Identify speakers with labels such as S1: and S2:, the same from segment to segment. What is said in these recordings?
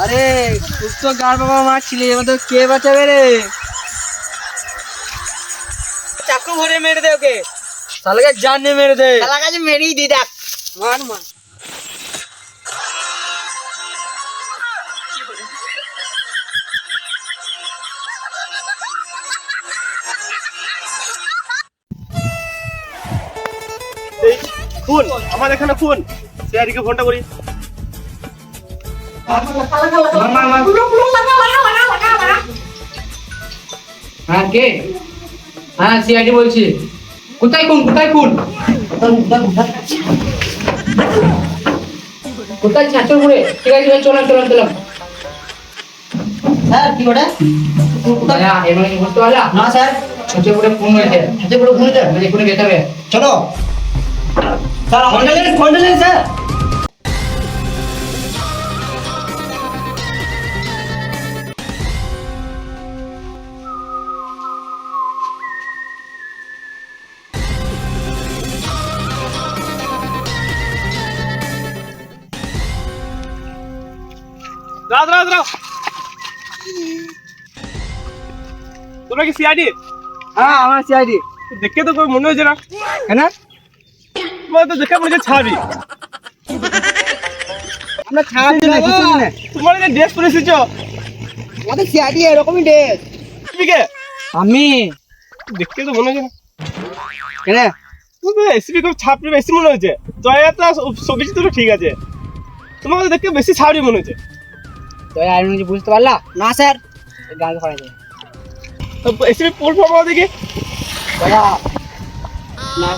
S1: আরে তুই তো গার বাবা মারছিলি, এবার তো কে বাঁচাবে রে? চাকু ভরে মেরে দে ওকে, শালাকে জান নিয়ে মেরে দে। শালাকে যে মেরেই দি দেখ, মার মার।
S2: ফোন আমার এখানে ফোন, সিআইডিকে ফোনটা করি।
S3: হ্যাঁ কে? হ্যাঁ সিআইডি বলছি। কোথায় কোন কোথায় ছাত্রপুরে? ঠিক আছে চলাম।
S1: স্যার কি ওটা?
S3: হ্যাঁ এবার কি বুঝতে পারলা?
S1: না স্যার,
S3: ছাত্রপুরে ফোন হয়েছে।
S1: ছাত্রপুরে ফোন হয়েছে,
S3: মানে এখনই যেতে হবে।
S1: চলো স্যার। ফোনটা নেন স্যার।
S2: দাঁড়াও, তোমরা কি সিআইডি?
S1: হ্যাঁ আমার সিআইডি।
S2: দেখে তো কোনো মনে হচ্ছে না।
S1: কেন?
S2: তোমার তো দেখে মনে হচ্ছে ছাবি।
S1: আমরা খারাপ না কিছু না,
S2: তোমার যে ড্রেস পরে এসেছো,
S1: আমাদের সিআইডি এরকমই ড্রেস।
S2: তুমি কে?
S1: আমি
S2: দেখে তো মনে হচ্ছে না।
S1: কেন?
S2: তুমি এসপি খুব ছাপড়ি বেশি মনে হচ্ছে। দয়াটা সবজি তো ঠিক আছে, তোমাকে দেখে বেশি ছাপড়ি মনে হচ্ছে।
S1: তো আর কিছু বুঝতে পারলা না স্যার? গান করা যায়
S2: এসপি ফুল ফর্ম দেখি।
S1: দয়া না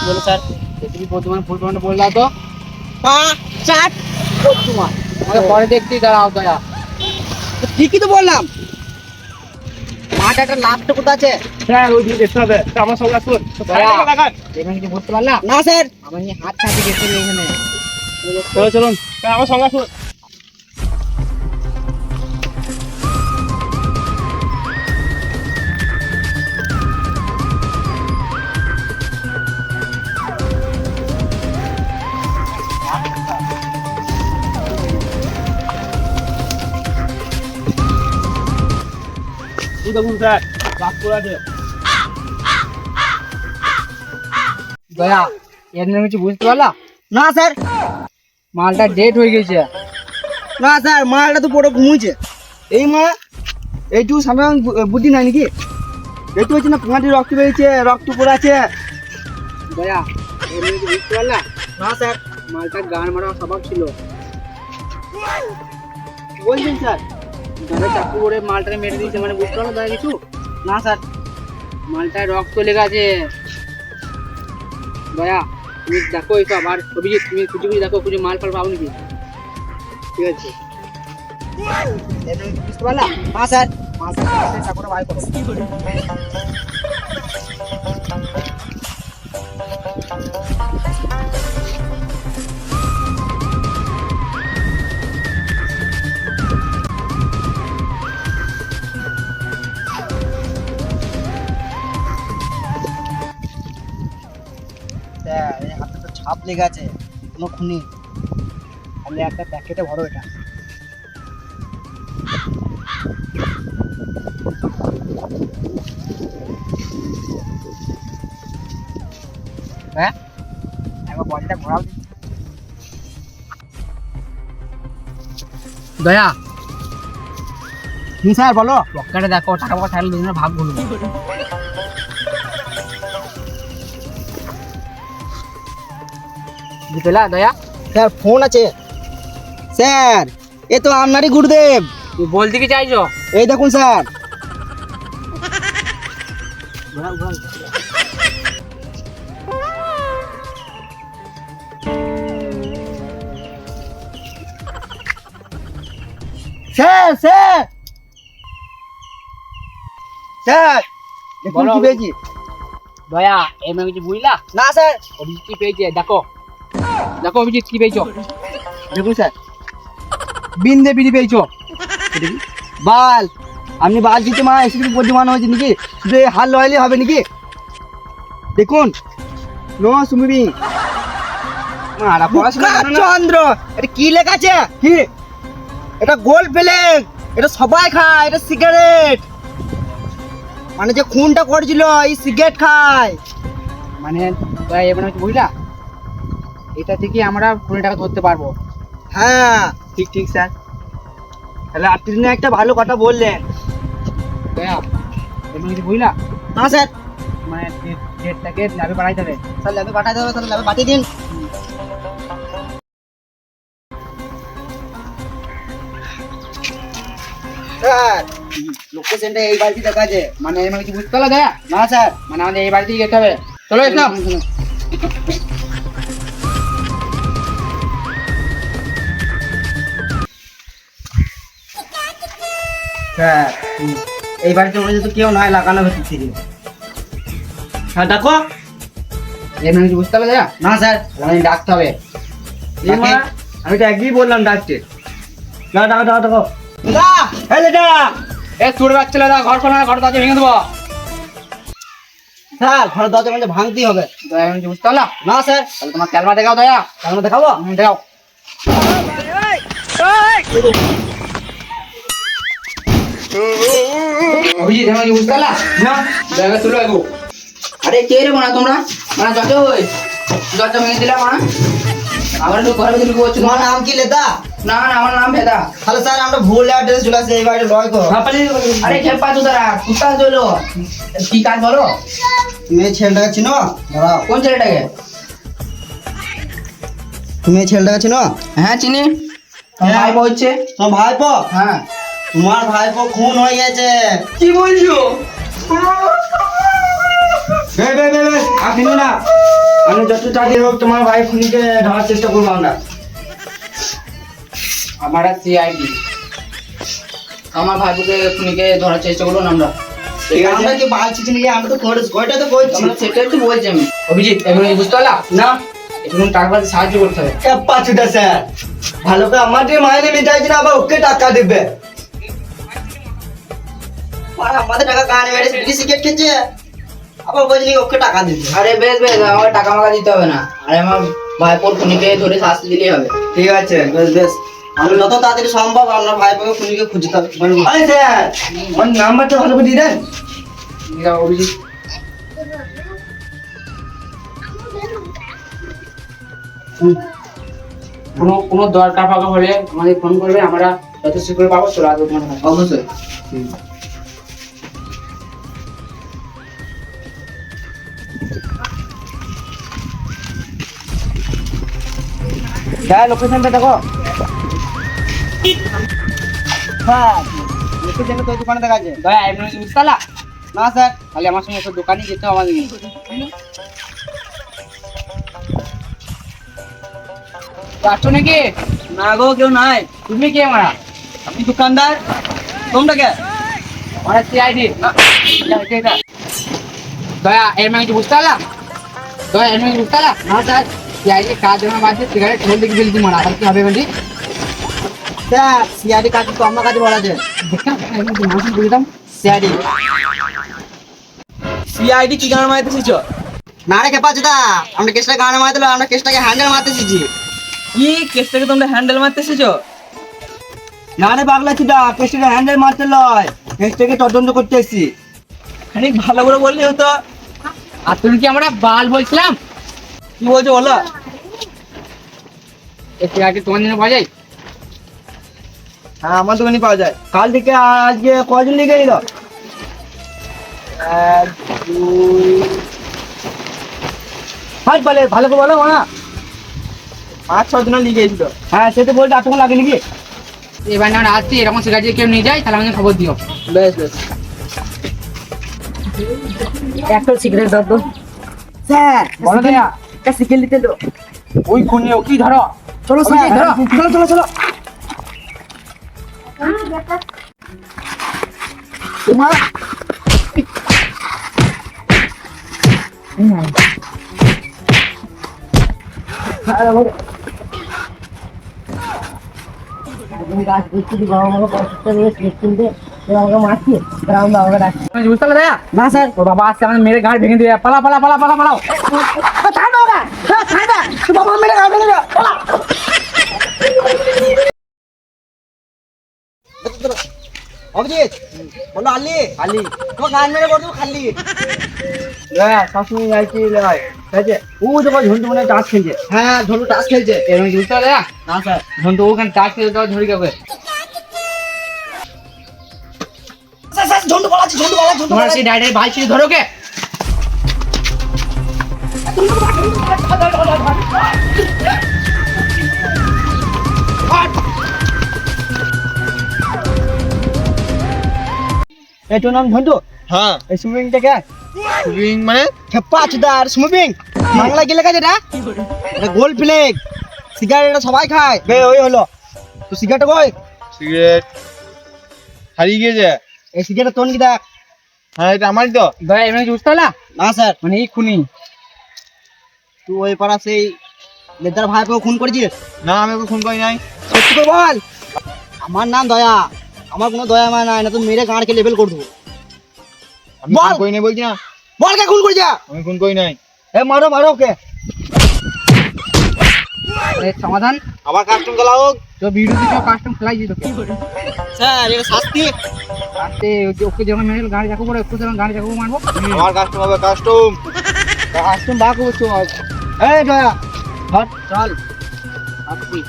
S1: বলো স্যার, তুমি প্রথমে ফুল ফর্মটা বলে দাও তো। 5 4 তোমার
S3: আমাকে পরে দেখতেই দাঁড়াও দয়া।
S1: ঠিকই তো বললাম। মাঠটা লাস্টে কোথায় আছে?
S2: হ্যাঁ ওই দিকে দেখতে হবে। আমার সঙ্গে আসুন। লাগান।
S3: এবার কিছু বুঝতে পারলা?
S1: না স্যার।
S3: আমার নিয়ে হাত কাটি গেছে এখানে।
S2: চলুন আমার সঙ্গে আসুন। দেখুন স্যার, রাত করে আছে।
S3: দয়া এর নিয়ে কিছু বুঝতে পারলা?
S1: না স্যার।
S3: মালটা ডেট হয়ে গেছে।
S1: না স্যার, মালটা তো পুরো ঘুমুছে। এই মা এইটু সাধারণ বুদ্ধি নাই নাকি? এইটু হচ্ছে না, পাঁচটি রক্ত বেরিয়েছে, রক্ত পড়ে আছে।
S3: দয়া এর নিয়ে কিছু বুঝতে পারলা?
S1: না স্যার।
S3: মালটা গান মারা স্বভাব ছিল।
S1: কি বলছেন স্যার?
S3: গানে চাকু করে মালটাকে মেরে দিয়েছে, মানে বুঝতে পারলো দয়া কিছু?
S1: না স্যার।
S3: মালটায় রক্ত লেগে আছে। দয়া তুমি দেখো এইসব, আর অভিজিৎ তুমি খুঁজে দেখো, খুঁজে মাল ফাল পাবো নাকি। ঠিক আছে
S1: বুঝতে পারলাম না স্যার। ঠাকুরের ভাই করো। হাতে তো ছাপ লেগে আছে, কোনো খুনি। আমি একটা প্যাকেটে ভরো এটা। হ্যাঁ একবার বডিটা ঘোরাও।
S3: দয়া
S1: স্যার বলো।
S3: পকেটে দেখো, টাকা পয়সা থাকলে দুজনের ভাগ বলবো। বুঝলা দয়া?
S1: স্যার ফোন আছে। স্যার এ তো আপনারই গুরুদেব।
S3: তুই বলতে কি চাইছো?
S1: এই দেখুন স্যার। স্যার স্যার স্যার দেখুন
S3: বলো।
S1: কি পেয়েছি।
S3: দয়া এমন কিছু বুঝলা?
S1: না স্যার।
S3: অভিজিৎ কি পেয়েছে দেখো, দেখো অভিজিৎ কি পেয়েছো।
S1: দেখুন স্যার, বিন্দে বিড়ি পেয়েছো। বাল, আপনি বাল দিতে মা এসে বুদ্ধিমান হয়েছে নাকি? শুধু হাল লয়ালি হবে নাকি? দেখুন নো সুমিং। মারা পড়াশোনা চন্দ্র, এটা কি লেখা আছে? কি এটা গোল প্লেগ, এটা সবাই খায়, এটা সিগারেট। মানে যে খুনটা করেছিল এই সিগারেট খায়।
S3: মানে দয়া এবার হচ্ছে বুঝলা, এটা থেকে আমরা খুনিটাকে ধরতে পারবো।
S1: হ্যাঁ ঠিক ঠিক স্যার। তাহলে আপনি একটা ভালো কথা বললেন।
S3: দয়া এবার হচ্ছে বুঝলা,
S1: হ্যাঁ স্যার।
S3: মানে ডেটটাকে ল্যাবে বাড়াইতে হবে।
S1: স্যার ল্যাবে পাঠাতে হবে, তাহলে ল্যাবে পাঠিয়ে দিন। স্যার লোকেশনটা এই বাড়িতে দেখা আছে।
S3: মানে এবার কিছু বুঝতে পারলো দয়া?
S1: না স্যার।
S3: মানে আমাদের এই বাড়িতেই যেতে হবে। চলো এসো।
S1: স্যার এই বাড়িতে মনে হচ্ছে কেউ নয়, লাগানো হচ্ছে সিঁড়ি। হ্যাঁ দেখো।
S3: এবার কিছু বুঝতে পারলো দয়া?
S1: না স্যার।
S3: আমাদের ডাকতে হবে।
S1: আমি তো একই বললাম ডাকতে। না দেখো দেখো দেখো। না এই লেটা।
S3: এ চুড়ে বাচ্চারা দা ঘর খোলা, ঘর দরজা ভেঙে দেবো।
S1: স্যার ঘরের দরজা মানে ভাঙতেই হবে।
S3: দয়া এবার কিছু বুঝতে পারলা?
S1: না স্যার।
S3: তাহলে তোমার ক্যালমা দেখাও দয়া।
S1: তার মধ্যে খাবো।
S3: দেখাও। অভিজিৎ এবার কিছু বুঝতে পারলা?
S1: না
S3: দয়া তুলো এগো। আরে কে রে মানা তোমরা? মানা দরজা ওই দরজা ভেঙে দিলাম মানা। আমার তো ঘরের ভিতরে বলছো
S1: তোমার
S3: তোমার
S1: নাম কি লেদা?
S3: না না আমার নাম ভেদা।
S1: তাহলে স্যার আমরা ভুল অ্যাড্রেস চলে আসছি, এই বাড়িটা লয় করো।
S3: আরে খেপা তো তারা কুত্তা চলো কি কাজ বলো?
S1: তুমি এই ছেলেটাকে চিনো? দাঁড়াও।
S3: কোন ছেলেটাকে?
S1: তুমি এই ছেলেটাকে চিনো?
S3: হ্যাঁ চিনি।
S1: হ্যাঁ।
S3: ভাই বলছে।
S1: তোমার ভাইপো?
S3: হ্যাঁ।
S1: তোমার ভাইপো খুন হয়ে গেছে।
S3: কি বলছো?
S1: আপনি না, আমি যত তাড়াতাড়ি হোক তোমার ভাই খুনিকে ধরার চেষ্টা করবো আমরা।
S3: আমার সিআইডি আমার ভাইকে খুনিকে ধরার চেষ্টা করবো না আমরা।
S1: আমরা কি বালছি নাকি? আমরা তো করেছি, কয়টা তো করছি।
S3: আমরা সেটাই তো বলছি আমি। অভিজিৎ এগুলো বুঝতে পারলা?
S1: না
S3: একটু টাকা সাহায্য করতে হবে।
S1: পাঁচুটা স্যার ভালো করে আমাদের মাইনে মিটাইছি না, আবার ওকে টাকা দেবে। আর আমাদের টাকা কানে মেরেছে, বিড়ি সিগারেট খেয়েছে, আবার বলছি ওকে টাকা দিতে।
S3: আরে বেশ বেশ আমার টাকা মাকা দিতে হবে না। আরে আমার ভাইপোর খুনিকে ধরে শাস্তি দিলেই হবে।
S1: ঠিক আছে বেশ বেশ। আমরা যত তাড়াতাড়ি সম্ভব আপনার ভাইপোকে খুনিকে খুঁজতে হবে। আরে স্যার আমার নাম্বারটা ভালো করে দিয়ে দেন।
S3: অভিজিৎ কোনো দরকার ফাঁকা হলে আমাদের ফোন করবে, আমরা যত শীঘ্র পাবো চলে আসবো তোমার কাছে।
S1: অবশ্যই। স্যার লোকেশনটা দেখো। হ্যাঁ লোকেশনটা তো দোকানে দেখা আছে।
S3: দয়া এমনি বুঝতে পারলা?
S1: না স্যার।
S3: তাহলে আমার সঙ্গে একটা দোকানে যেতে হবে আমাদের। যাচ্ছ নাকি?
S1: না গো কেউ নাই।
S3: তুমি কে মারা?
S1: আমি দোকানদার। তোমরা কে?
S3: আমার সিআইডি। দয়া এর মানে কিছু বুঝতে পারলা? দয়া এর মানে কিছু বুঝতে পারলা?
S1: না স্যার।
S3: সিআইডি কাজ জমা বাজছে সিগারেট ঠোল দিকে ফেলতে মারা, আর কি হবে বলি?
S1: স্যার সিআইডি কাজ তো আমার কাছে বলা আছে।
S3: দেখলাম বুঝলাম
S1: সিআইডি।
S2: সিআইডি কি গান মারতে শিখছো?
S1: না রে খেপা চোদা, আমরা কেসটা গানে মারতে দিল, আমরা কেসটাকে হ্যান্ডেল মারতে শিখছি।
S2: কি কেসটাকে তোমরা হ্যান্ডেল মারতে শিখছো?
S1: না রে পাগলা চোদা, কেসটাকে হ্যান্ডেল মারতে লয়, কেসটাকে তদন্ত করতে এসেছি।
S2: খানিক ভালো করে বললে হতো।
S3: আর তুমি কি আমরা বাল বলছিলাম?
S2: কি বলছো বলো?
S3: এই সিগারেট তোমার জন্য পাওয়া যায়?
S1: হ্যাঁ আমার দোকানে পাওয়া যায়। কাল থেকে আজকে কজন লিখে নিল? 1 2 হাত বলে ভালো করে বলো না।
S2: 5-6 জন লিখে এসেছিল।
S1: হ্যাঁ সে তো বলতে এতক্ষণ লাগে নাকি?
S3: এবার না আসছি এরকম সিগারেট যদি কেউ নিয়ে যায় তাহলে আমাদের খবর দিও।
S1: বেশ বেশ। একটা সিগারেট দাও তো। স্যার
S3: বলো দয়া।
S1: একটা সিগারেট দিতে দাও।
S3: ওই খুনি ও কি ধরো?
S1: চলো
S3: ওই যে,
S1: স্যার,
S3: ধরো।
S1: চলো চলো চলো। তোমার
S3: বুঝতে পারলে দয়া?
S1: না স্যার।
S3: ওর বাবা আসছে আমাদের মেরে গাড়ি ভেঙে দিয়ে পালা পালা পালা পালা পালাও।
S1: বাবা মেরে অভিজিৎ বলো আলি আলি তোমার গান মেরে করছো খালি সবসময় যাইছি ভাই ঠিক আছে ও দেখো ঝন্টু মনে টাস খেলছে হ্যাঁ ঝন্টু টাস খেলছে
S3: এরকম বুঝতে পারলে
S1: না স্যার
S3: ঝন্টু ওখানে টাচ খেলে তো ধরে যাবে
S1: স্যার স্যার ঝন্টু বলাচ্ছি ঝন্টু বলা ঝন্টু
S3: তোমার সেই ডাইরেক্ট বাল ছিঁড়ে ধরো কে
S1: এটার নাম ঝন্টু
S2: হ্যাঁ
S1: এই সুইমিংটা কে
S2: সুইং মানে
S1: খেপা চুদার সুইমিং বাংলা কি লেখা যেটা এটা গোল প্লেগ সিগারেট এটা সবাই খায় বে ওই হলো তো সিগারেট কই
S2: সিগারেট হারিয়ে গিয়েছে
S1: এই সিগারেট তোন কি দেখ
S2: হ্যাঁ এটা আমারই তো
S3: ভাই এমনি বুঝতে পারলা
S1: না স্যার
S3: মানে এই খুনি
S1: তুই ওই পাড়া সেই লেদার ভাইকে খুন করেছিস
S2: না আমি ওকে ফোন করি নাই
S1: সত্যি করে বল আমার নাম দয়া আমার কোনো দয়া মায়া নাই না তো মেরে গাঁড়কে লেভেল করে দেবো
S2: আমি
S1: বল।
S2: ফোন করি নাই বলছি না
S1: বল কে খুন করেছে
S2: আমি ফোন করি নাই
S1: এ মারো মারো ওকে
S3: এর সমাধান
S2: আবার কাস্টম খেলা হোক
S3: তো ভিডিও দিতে কাস্টম খেলাই দিত
S1: স্যার এটা শাস্তি
S3: আস্তে ওকে যখন মেরে গাড়ি যাকো পরে একটু যখন গাড়ি যাকো মারবো
S2: আমার কাস্টম হবে কাস্টম
S1: কাস্টম বাক হচ্ছে এই দয়া হট চল আসবি